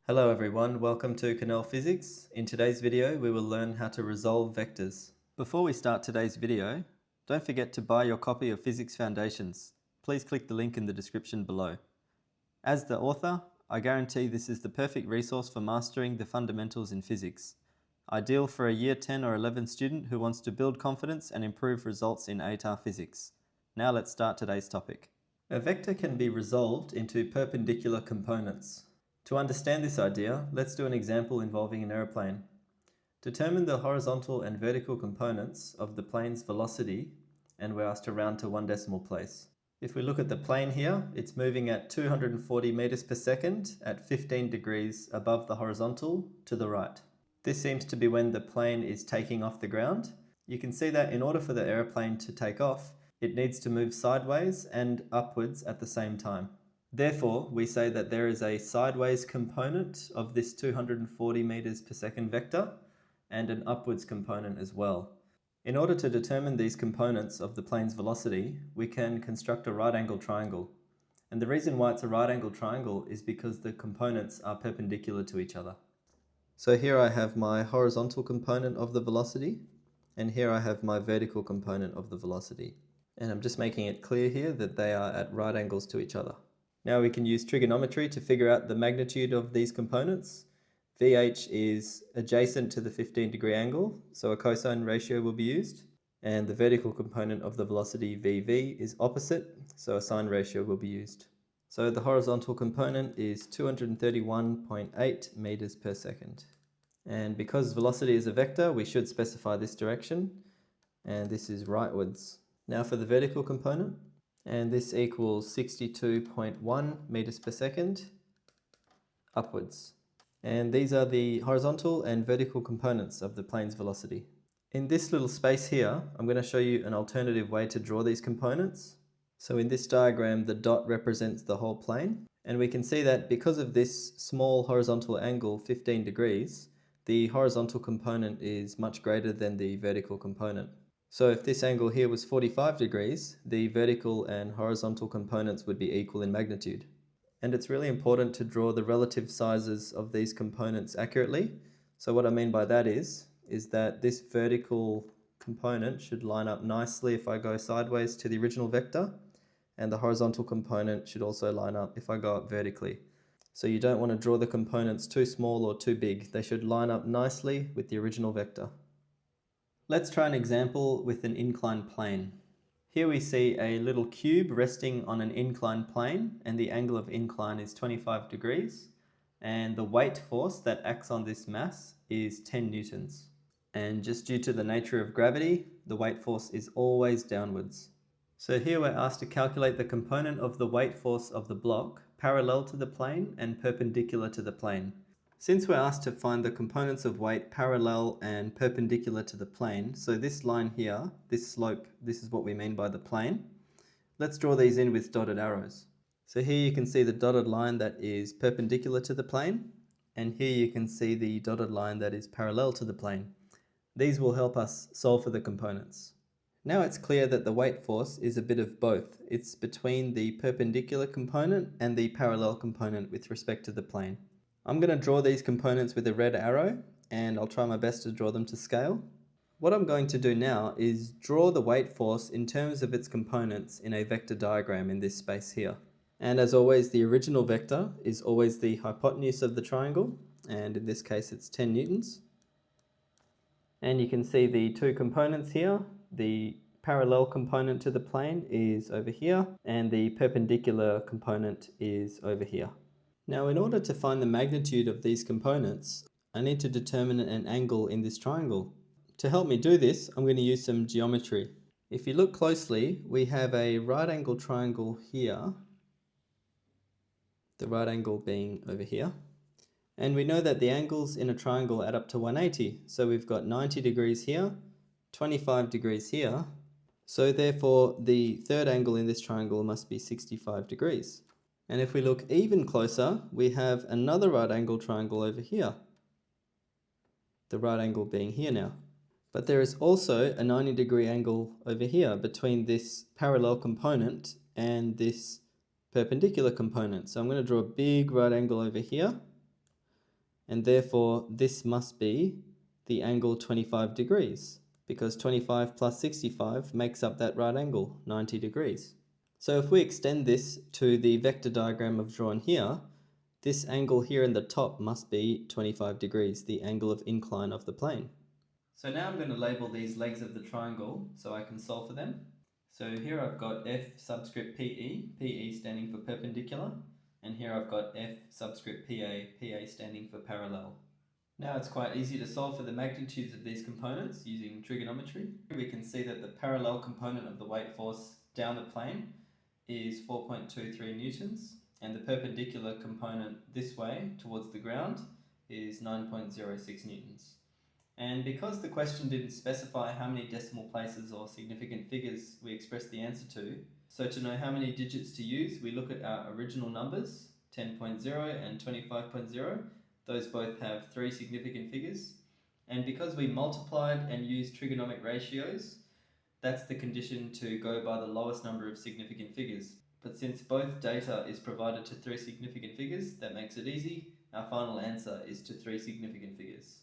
Hello everyone, welcome to Canal Physics. In today's video we will learn how to resolve vectors. Before we start today's video, don't forget to buy your copy of Physics Foundations. Please click the link in the description below. As the author, I guarantee this is the perfect resource for mastering the fundamentals in physics. Ideal for a Year 10 or 11 student who wants to build confidence and improve results in ATAR physics. Now let's start today's topic. A vector can be resolved into perpendicular components. To understand this idea, let's do an example involving an aeroplane. Determine the horizontal and vertical components of the plane's velocity, and we're asked to round to one decimal place. If we look at the plane here, it's moving at 240 meters per second at 15 degrees above the horizontal to the right. This seems to be when the plane is taking off the ground. You can see that in order for the aeroplane to take off, it needs to move sideways and upwards at the same time. Therefore, we say that there is a sideways component of this 240 meters per second vector and an upwards component as well. In order to determine these components of the plane's velocity, we can construct a right angle triangle. And the reason why it's a right angle triangle is because the components are perpendicular to each other. So here I have my horizontal component of the velocity, and here I have my vertical component of the velocity. And I'm just making it clear here that they are at right angles to each other. Now we can use trigonometry to figure out the magnitude of these components. VH is adjacent to the 15-degree angle, so a cosine ratio will be used. And the vertical component of the velocity VV is opposite, so a sine ratio will be used. So the horizontal component is 231.8 meters per second. And because velocity is a vector, we should specify this direction, and this is rightwards. Now for the vertical component, and this equals 62.1 meters per second upwards. And these are the horizontal and vertical components of the plane's velocity. In this little space here, I'm going to show you an alternative way to draw these components. So in this diagram, the dot represents the whole plane. And we can see that because of this small horizontal angle, 15 degrees, the horizontal component is much greater than the vertical component. So if this angle here was 45 degrees, the vertical and horizontal components would be equal in magnitude. And it's really important to draw the relative sizes of these components accurately. So what I mean by that is that this vertical component should line up nicely if I go sideways to the original vector, and the horizontal component should also line up if I go up vertically. So you don't want to draw the components too small or too big. They should line up nicely with the original vector. Let's try an example with an inclined plane. Here we see a little cube resting on an inclined plane, and the angle of incline is 25 degrees, and the weight force that acts on this mass is 10 newtons. And just due to the nature of gravity, the weight force is always downwards. So here we're asked to calculate the component of the weight force of the block parallel to the plane and perpendicular to the plane. Since we're asked to find the components of weight parallel and perpendicular to the plane, so this line here, this slope, this is what we mean by the plane. Let's draw these in with dotted arrows. So here you can see the dotted line that is perpendicular to the plane, and here you can see the dotted line that is parallel to the plane. These will help us solve for the components. Now it's clear that the weight force is a bit of both. It's between the perpendicular component and the parallel component with respect to the plane. I'm going to draw these components with a red arrow, and I'll try my best to draw them to scale. What I'm going to do now is draw the weight force in terms of its components in a vector diagram in this space here. And as always, the original vector is always the hypotenuse of the triangle, and in this case it's 10 newtons. And you can see the two components here. The parallel component to the plane is over here, and the perpendicular component is over here. Now, in order to find the magnitude of these components, I need to determine an angle in this triangle. To help me do this, I'm going to use some geometry. If you look closely, we have a right angle triangle here, the right angle being over here. And we know that the angles in a triangle add up to 180. So we've got 90 degrees here, 25 degrees here. So therefore, the third angle in this triangle must be 65 degrees. And if we look even closer, we have another right angle triangle over here. The right angle being here now. But there is also a 90-degree angle over here between this parallel component and this perpendicular component. So I'm going to draw a big right angle over here. and therefore this must be the angle 25 degrees, because 25 plus 65 makes up that right angle, 90 degrees. So if we extend this to the vector diagram I've drawn here, this angle here in the top must be 25 degrees, the angle of incline of the plane. So now I'm going to label these legs of the triangle so I can solve for them. So here I've got F subscript PE, PE standing for perpendicular, and here I've got F subscript PA, PA standing for parallel. Now it's quite easy to solve for the magnitudes of these components using trigonometry. We can see that the parallel component of the weight force down the plane is 4.23 newtons, and the perpendicular component this way towards the ground is 9.06 newtons. And because the question didn't specify how many decimal places or significant figures we expressed the answer to, so to know how many digits to use, we look at our original numbers, 10.0 and 25.0. Those both have 3 significant figures. And because we multiplied and used trigonomic ratios, that's the condition to go by the lowest number of significant figures. But since both data is provided to 3 significant figures, that makes it easy. Our final answer is to 3 significant figures.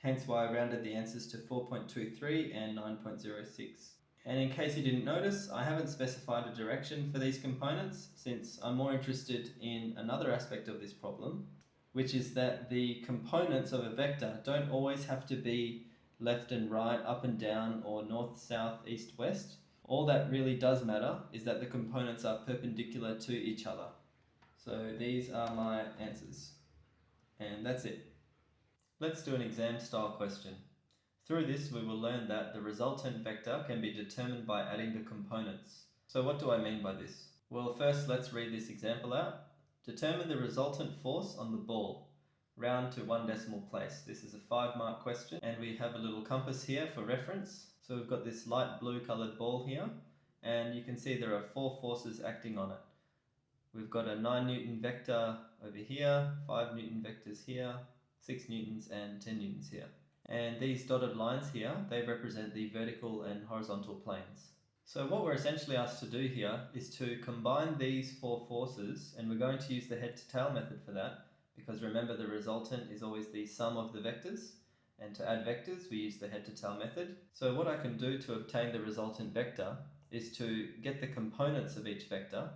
Hence why I rounded the answers to 4.23 and 9.06. And in case you didn't notice, I haven't specified a direction for these components since I'm more interested in another aspect of this problem, which is that the components of a vector don't always have to be left and right, up and down, or north, south, east, west. All that really does matter is that the components are perpendicular to each other. So these are my answers. And that's it. Let's do an exam style question. Through this we will learn that the resultant vector can be determined by adding the components. So what do I mean by this? Well, first let's read this example out. Determine the resultant force on the ball. Round to 1 decimal place. This is a 5-mark question, and we have a little compass here for reference. So we've got this light blue coloured ball here, and you can see there are 4 forces acting on it. We've got a 9 Newton vector over here, 5 Newton vectors here, 6 newtons and 10 newtons here. And these dotted lines here, they represent the vertical and horizontal planes. So what we're essentially asked to do here is to combine these 4 forces, and we're going to use the head to tail method for that, because remember the resultant is always the sum of the vectors, and to add vectors we use the head to tail method. So what I can do to obtain the resultant vector is to get the components of each vector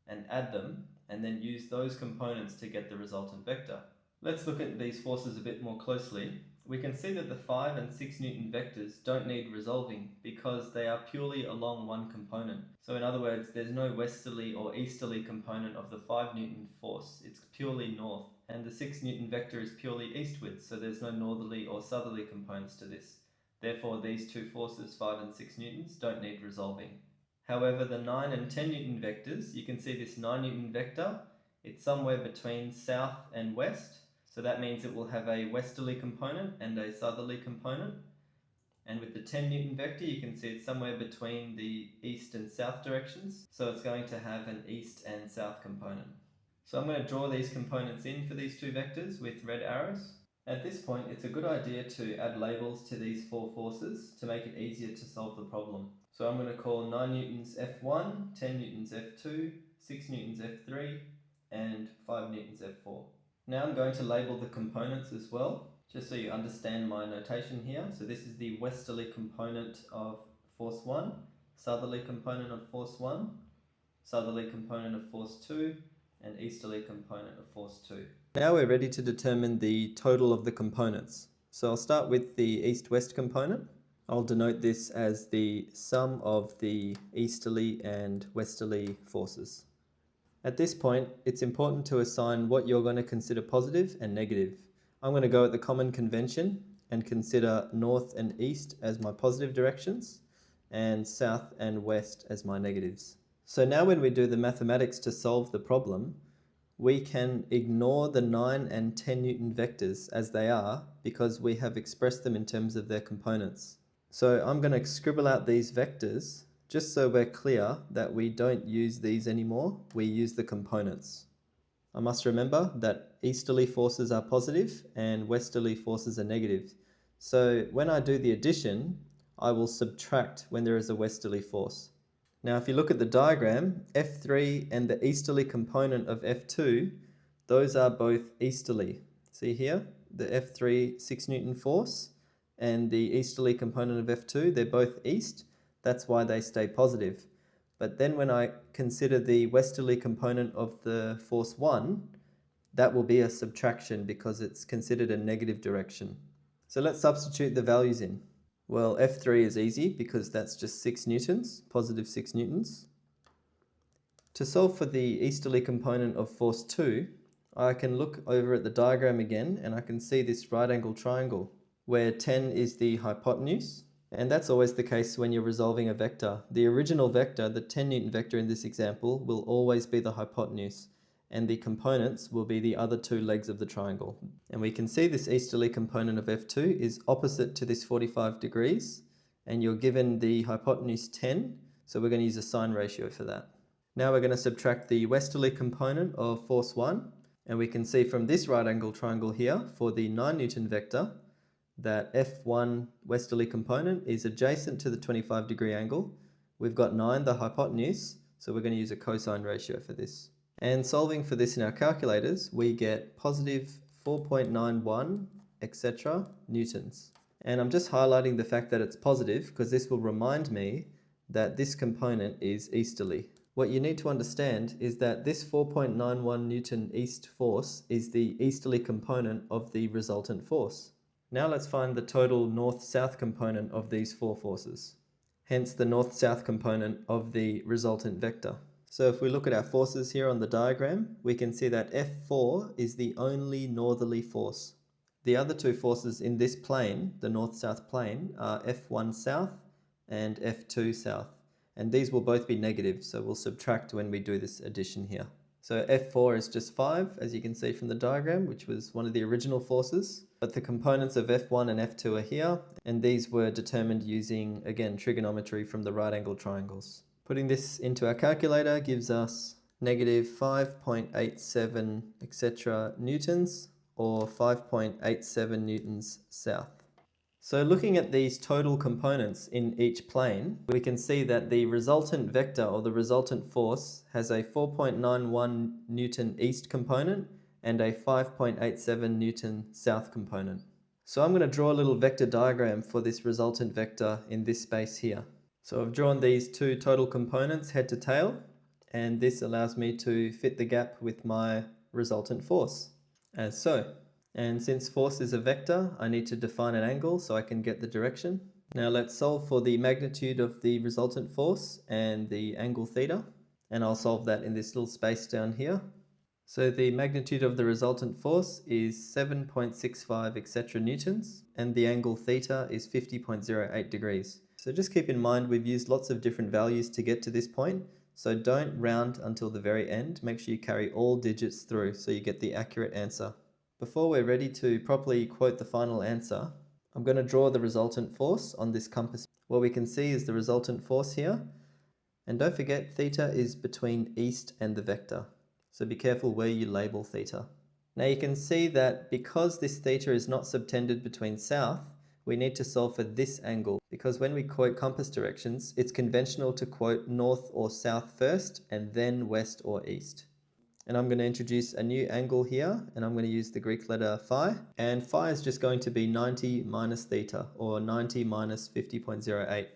and add them, and then use those components to get the resultant vector. Let's look at these forces a bit more closely. We can see that the 5 and 6 Newton vectors don't need resolving because they are purely along one component. So in other words, there's no westerly or easterly component of the 5 Newton force, it's purely north. And the 6 Newton vector is purely eastwards, so there's no northerly or southerly components to this. Therefore, these 2 forces, 5 and 6 Newtons, don't need resolving. However, the 9 and 10 Newton vectors, you can see this 9 Newton vector, it's somewhere between south and west. So that means it will have a westerly component and a southerly component. And with the 10 Newton vector, you can see it's somewhere between the east and south directions. So it's going to have an east and south component. So I'm going to draw these components in for these 2 vectors with red arrows. At this point, it's a good idea to add labels to these 4 forces to make it easier to solve the problem. So I'm going to call 9 newtons F1, 10 newtons F2, 6 newtons F3, and 5 newtons F4. Now I'm going to label the components as well, just so you understand my notation here. So this is the westerly component of force 1, southerly component of force 1, southerly component of force 2, and easterly component of force 2. Now we're ready to determine the total of the components. So I'll start with the east-west component. I'll denote this as the sum of the easterly and westerly forces. At this point, it's important to assign what you're going to consider positive and negative. I'm going to go at the common convention and consider north and east as my positive directions and south and west as my negatives. So now when we do the mathematics to solve the problem, we can ignore the 9 and 10 Newton vectors as they are because we have expressed them in terms of their components. So I'm going to scribble out these vectors just so we're clear that we don't use these anymore, we use the components. I must remember that easterly forces are positive and westerly forces are negative. So when I do the addition, I will subtract when there is a westerly force. Now if you look at the diagram, F3 and the easterly component of F2, those are both easterly. See here, the F3 6 Newton force and the easterly component of F2, they're both east. That's why they stay positive. But then when I consider the westerly component of the force 1, that will be a subtraction because it's considered a negative direction. So let's substitute the values in. Well, F3 is easy because that's just 6 newtons, positive 6 newtons. To solve for the easterly component of force 2, I can look over at the diagram again and I can see this right angle triangle where 10 is the hypotenuse. And that's always the case when you're resolving a vector. The original vector, the 10 Newton vector in this example, will always be the hypotenuse, and the components will be the other two legs of the triangle. And we can see this easterly component of F2 is opposite to this 45 degrees, and you're given the hypotenuse 10, so we're going to use a sine ratio for that. Now we're going to subtract the westerly component of force 1, and we can see from this right angle triangle here, for the 9 Newton vector, that F1 westerly component is adjacent to the 25 degree angle. We've got 9, the hypotenuse, so we're going to use a cosine ratio for this. And solving for this in our calculators, we get positive 4.91, etc. newtons. And I'm just highlighting the fact that it's positive because this will remind me that this component is easterly. What you need to understand is that this 4.91 Newton east force is the easterly component of the resultant force. Now let's find the total north-south component of these four forces, hence the north-south component of the resultant vector. So if we look at our forces here on the diagram, we can see that F4 is the only northerly force. The other two forces in this plane, the north-south plane, are F1 south and F2 south. And these will both be negative, so we'll subtract when we do this addition here. So F4 is just 5, as you can see from the diagram, which was one of the original forces. But the components of F1 and F2 are here, and these were determined using, again, trigonometry from the right angle triangles. Putting this into our calculator gives us negative 5.87, etc. newtons, or 5.87 newtons south. So looking at these total components in each plane, we can see that the resultant vector or the resultant force has a 4.91 Newton east component and a 5.87 Newton south component. So I'm going to draw a little vector diagram for this resultant vector in this space here. So I've drawn these two total components head to tail, and this allows me to fit the gap with my resultant force, as so. And since force is a vector, I need to define an angle so I can get the direction. Now let's solve for the magnitude of the resultant force and the angle theta. And I'll solve that in this little space down here. So the magnitude of the resultant force is 7.65 etc. newtons, and the angle theta is 50.08 degrees. So just keep in mind we've used lots of different values to get to this point. So don't round until the very end. Make sure you carry all digits through so you get the accurate answer. Before we're ready to properly quote the final answer, I'm going to draw the resultant force on this compass. What we can see is the resultant force here. And don't forget, theta is between east and the vector. So be careful where you label theta. Now you can see that because this theta is not subtended between south, we need to solve for this angle. Because when we quote compass directions, it's conventional to quote north or south first and then west or east. And I'm going to introduce a new angle here, and I'm going to use the Greek letter phi. And phi is just going to be 90 minus theta, or 90 minus 50.08.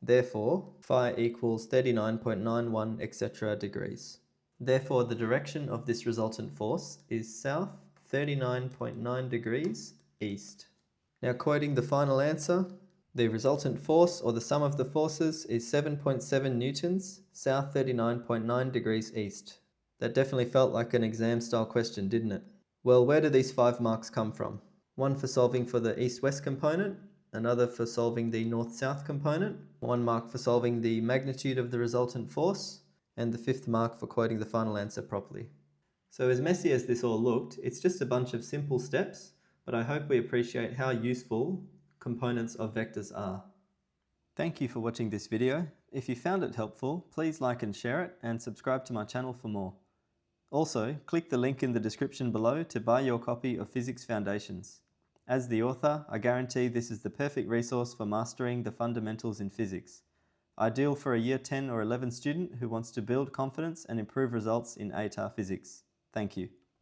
Therefore, phi equals 39.91 etc. degrees. Therefore, the direction of this resultant force is south 39.9 degrees east. Now, quoting the final answer, the resultant force, or the sum of the forces, is 7.7 newtons, south 39.9 degrees east. That definitely felt like an exam style question, didn't it? Well, where do these 5 marks come from? One for solving for the east-west component, another for solving the north-south component, 1 mark for solving the magnitude of the resultant force, and the 5th mark for quoting the final answer properly. So as messy as this all looked, it's just a bunch of simple steps, but I hope we appreciate how useful components of vectors are. Thank you for watching this video. If you found it helpful, please like and share it, and subscribe to my channel for more. Also, click the link in the description below to buy your copy of Physics Foundations. As the author, I guarantee this is the perfect resource for mastering the fundamentals in physics. Ideal for a Year 10 or 11 student who wants to build confidence and improve results in ATAR physics. Thank you.